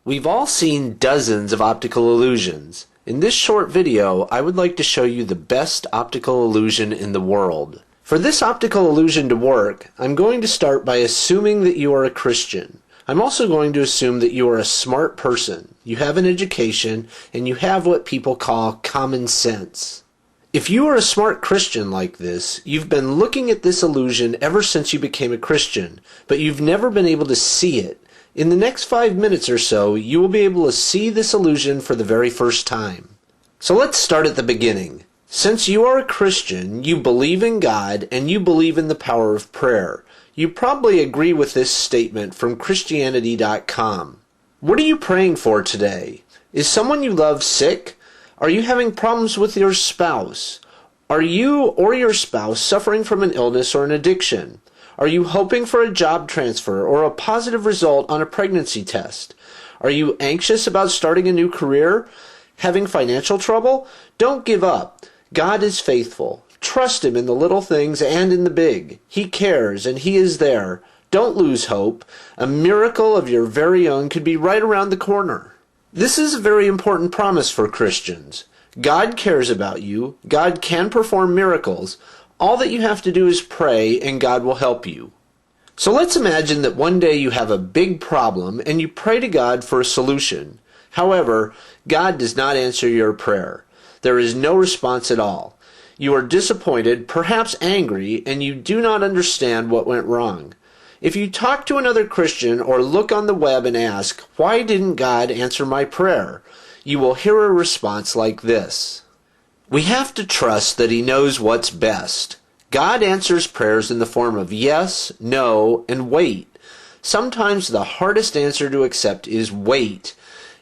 We've all seen dozens of optical illusions. In this short video, I would like to show you the best optical illusion in the world. For this optical illusion to work, I'm going to start by assuming that you are a Christian. I'm also going to assume that you are a smart person, you have an education, and you have what people call common sense. If you are a smart Christian like this, you've been looking at this illusion ever since you became a Christian, but you've never been able to see it. In the next 5 minutes or so, you will be able to see this illusion for the very first time. So let's start at the beginning. Since you are a Christian, you believe in God, and you believe in the power of prayer. You probably agree with this statement from Christianity.com. What are you praying for today? Is someone you love sick? Are you having problems with your spouse? Are you or your spouse suffering from an illness or an addiction? Are you hoping for a job transfer or a positive result on a pregnancy test? Are you anxious about starting a new career? Having financial trouble? Don't give up. God is faithful. Trust Him in the little things and in the big. He cares and He is there. Don't lose hope. A miracle of your very own could be right around the corner. This is a very important promise for Christians. God cares about you. God can perform miracles. All that you have to do is pray, and God will help you. So let's imagine that one day you have a big problem, and you pray to God for a solution. However, God does not answer your prayer. There is no response at all. You are disappointed, perhaps angry, and you do not understand what went wrong. If you talk to another Christian or look on the web and ask, "Why didn't God answer my prayer?" you will hear a response like this. We have to trust that He knows what's best. God answers prayers in the form of yes, no, and wait. Sometimes the hardest answer to accept is wait.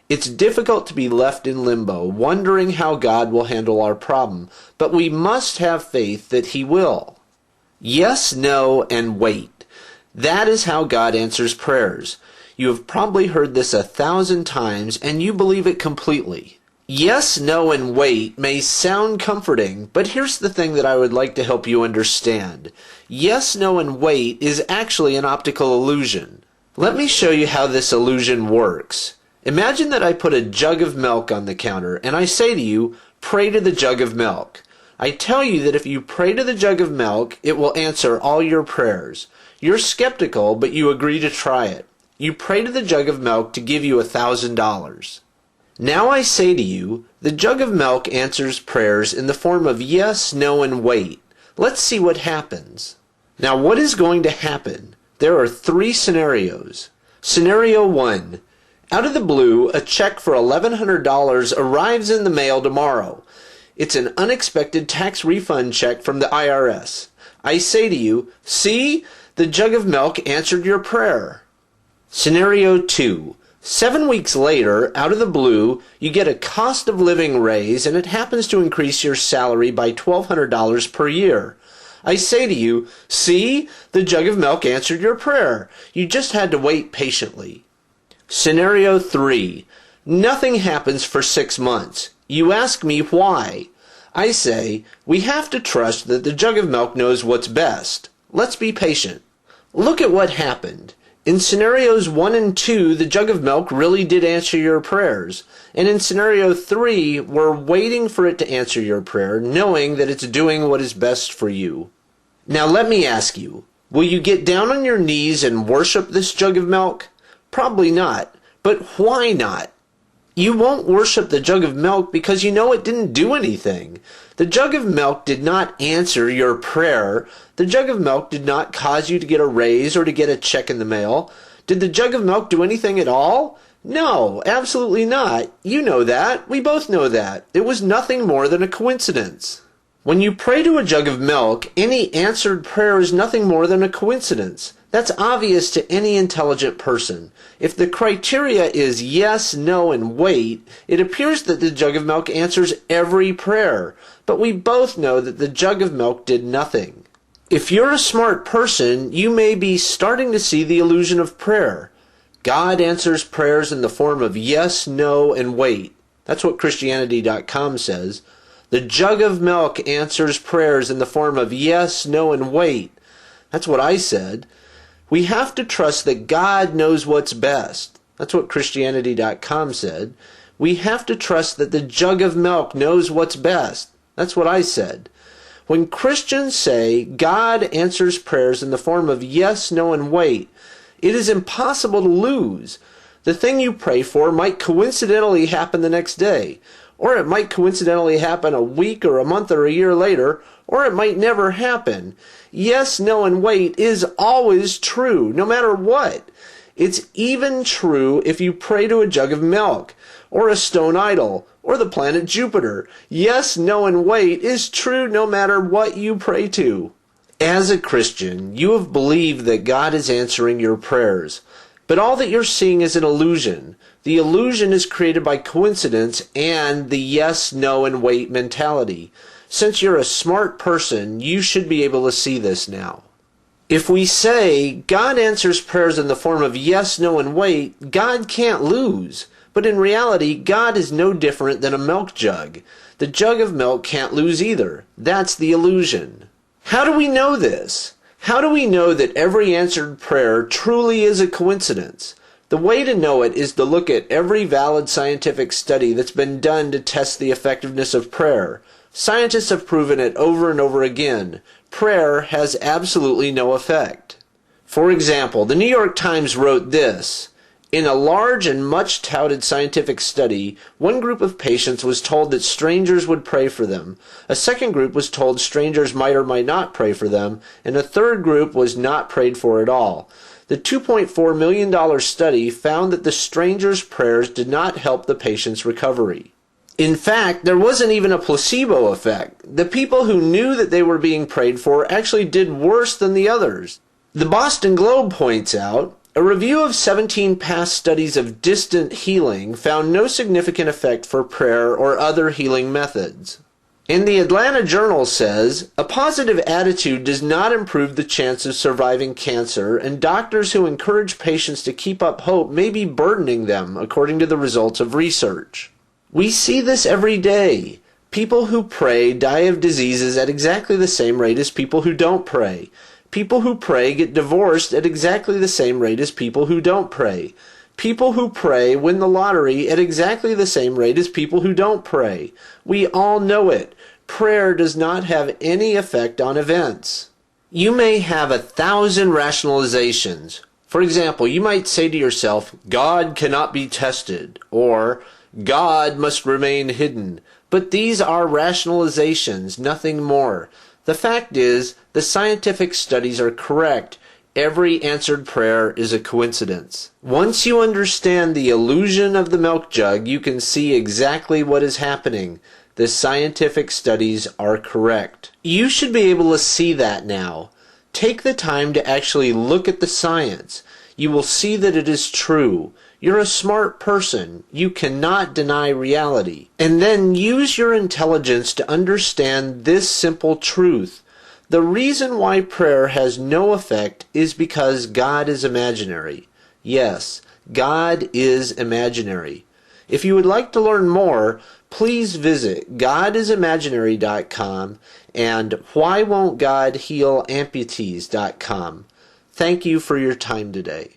It's difficult to be left in limbo, wondering how God will handle our problem, but we must have faith that He will. Yes, no, and wait. That is how God answers prayers. You have probably heard this 1,000 times, and you believe it completely. Yes, no, and wait may sound comforting, but here's the thing that I would like to help you understand. Yes, no, and wait is actually an optical illusion. Let me show you how this illusion works. Imagine that I put a jug of milk on the counter, and I say to you, pray to the jug of milk. I tell you that if you pray to the jug of milk, it will answer all your prayers. You're skeptical, but you agree to try it. You pray to the jug of milk to give you $1,000. Now I say to you, the jug of milk answers prayers in the form of yes, no, and wait. Let's see what happens. Now what is going to happen? There are 3 scenarios. Scenario 1. Out of the blue, a check for $1,100 arrives in the mail tomorrow. It's an unexpected tax refund check from the IRS. I say to you, see, the jug of milk answered your prayer. Scenario 2. 7 weeks later, out of the blue, you get a cost of living raise and it happens to increase your salary by $1,200 per year. I say to you, see, the jug of milk answered your prayer. You just had to wait patiently. Scenario 3. Nothing happens for 6 months. You ask me why. I say, we have to trust that the jug of milk knows what's best. Let's be patient. Look at what happened. In scenarios 1 and 2, the jug of milk really did answer your prayers. And in scenario 3, we're waiting for it to answer your prayer, knowing that it's doing what is best for you. Now let me ask you, will you get down on your knees and worship this jug of milk? Probably not. But why not? You won't worship the jug of milk because you know it didn't do anything. The jug of milk did not answer your prayer. The jug of milk did not cause you to get a raise or to get a check in the mail. Did the jug of milk do anything at all? No, absolutely not. You know that. We both know that. It was nothing more than a coincidence. When you pray to a jug of milk, any answered prayer is nothing more than a coincidence. That's obvious to any intelligent person. If the criteria is yes, no, and wait, it appears that the jug of milk answers every prayer. But we both know that the jug of milk did nothing. If you're a smart person, you may be starting to see the illusion of prayer. God answers prayers in the form of yes, no, and wait. That's what Christianity.com says. The jug of milk answers prayers in the form of yes, no, and wait. That's what I said. We have to trust that God knows what's best. That's what Christianity.com said. We have to trust that the jug of milk knows what's best. That's what I said. When Christians say God answers prayers in the form of yes, no, and wait, it is impossible to lose. The thing you pray for might coincidentally happen the next day, or it might coincidentally happen a week or a month or a year later, or it might never happen. Yes, no, and wait is always true, no matter what. It's even true if you pray to a jug of milk, or a stone idol, or the planet Jupiter. Yes, no, and wait is true no matter what you pray to. As a Christian, you have believed that God is answering your prayers, but all that you're seeing is an illusion. The illusion is created by coincidence and the yes, no, and wait mentality. Since you're a smart person, you should be able to see this now. If we say God answers prayers in the form of yes, no, and wait, God can't lose. But in reality, God is no different than a milk jug. The jug of milk can't lose either. That's the illusion. How do we know this? How do we know that every answered prayer truly is a coincidence? The way to know it is to look at every valid scientific study that's been done to test the effectiveness of prayer. Scientists have proven it over and over again. Prayer has absolutely no effect. For example, the New York Times wrote this: in a large and much touted scientific study, one group of patients was told that strangers would pray for them. A second group was told strangers might or might not pray for them, and a third group was not prayed for at all. The $2.4 million study found that the strangers' prayers did not help the patient's recovery. In fact, there wasn't even a placebo effect. The people who knew that they were being prayed for actually did worse than the others. The Boston Globe points out, a review of 17 past studies of distant healing found no significant effect for prayer or other healing methods. And the Atlanta Journal says, a positive attitude does not improve the chance of surviving cancer, and doctors who encourage patients to keep up hope may be burdening them, according to the results of research. We see this every day. People who pray die of diseases at exactly the same rate as people who don't pray. People who pray get divorced at exactly the same rate as people who don't pray. People who pray win the lottery at exactly the same rate as people who don't pray. We all know it. Prayer does not have any effect on events. You may have 1,000 rationalizations. For example, you might say to yourself, God cannot be tested, or God must remain hidden. But these are rationalizations, nothing more. The fact is, the scientific studies are correct. Every answered prayer is a coincidence. Once you understand the illusion of the milk jug, you can see exactly what is happening. The scientific studies are correct. You should be able to see that now. Take the time to actually look at the science. You will see that it is true. You're a smart person. You cannot deny reality. And then use your intelligence to understand this simple truth. The reason why prayer has no effect is because God is imaginary. Yes, God is imaginary. If you would like to learn more, please visit GodIsImaginary.com and WhyWon'tGodHealAmputees.com. Thank you for your time today.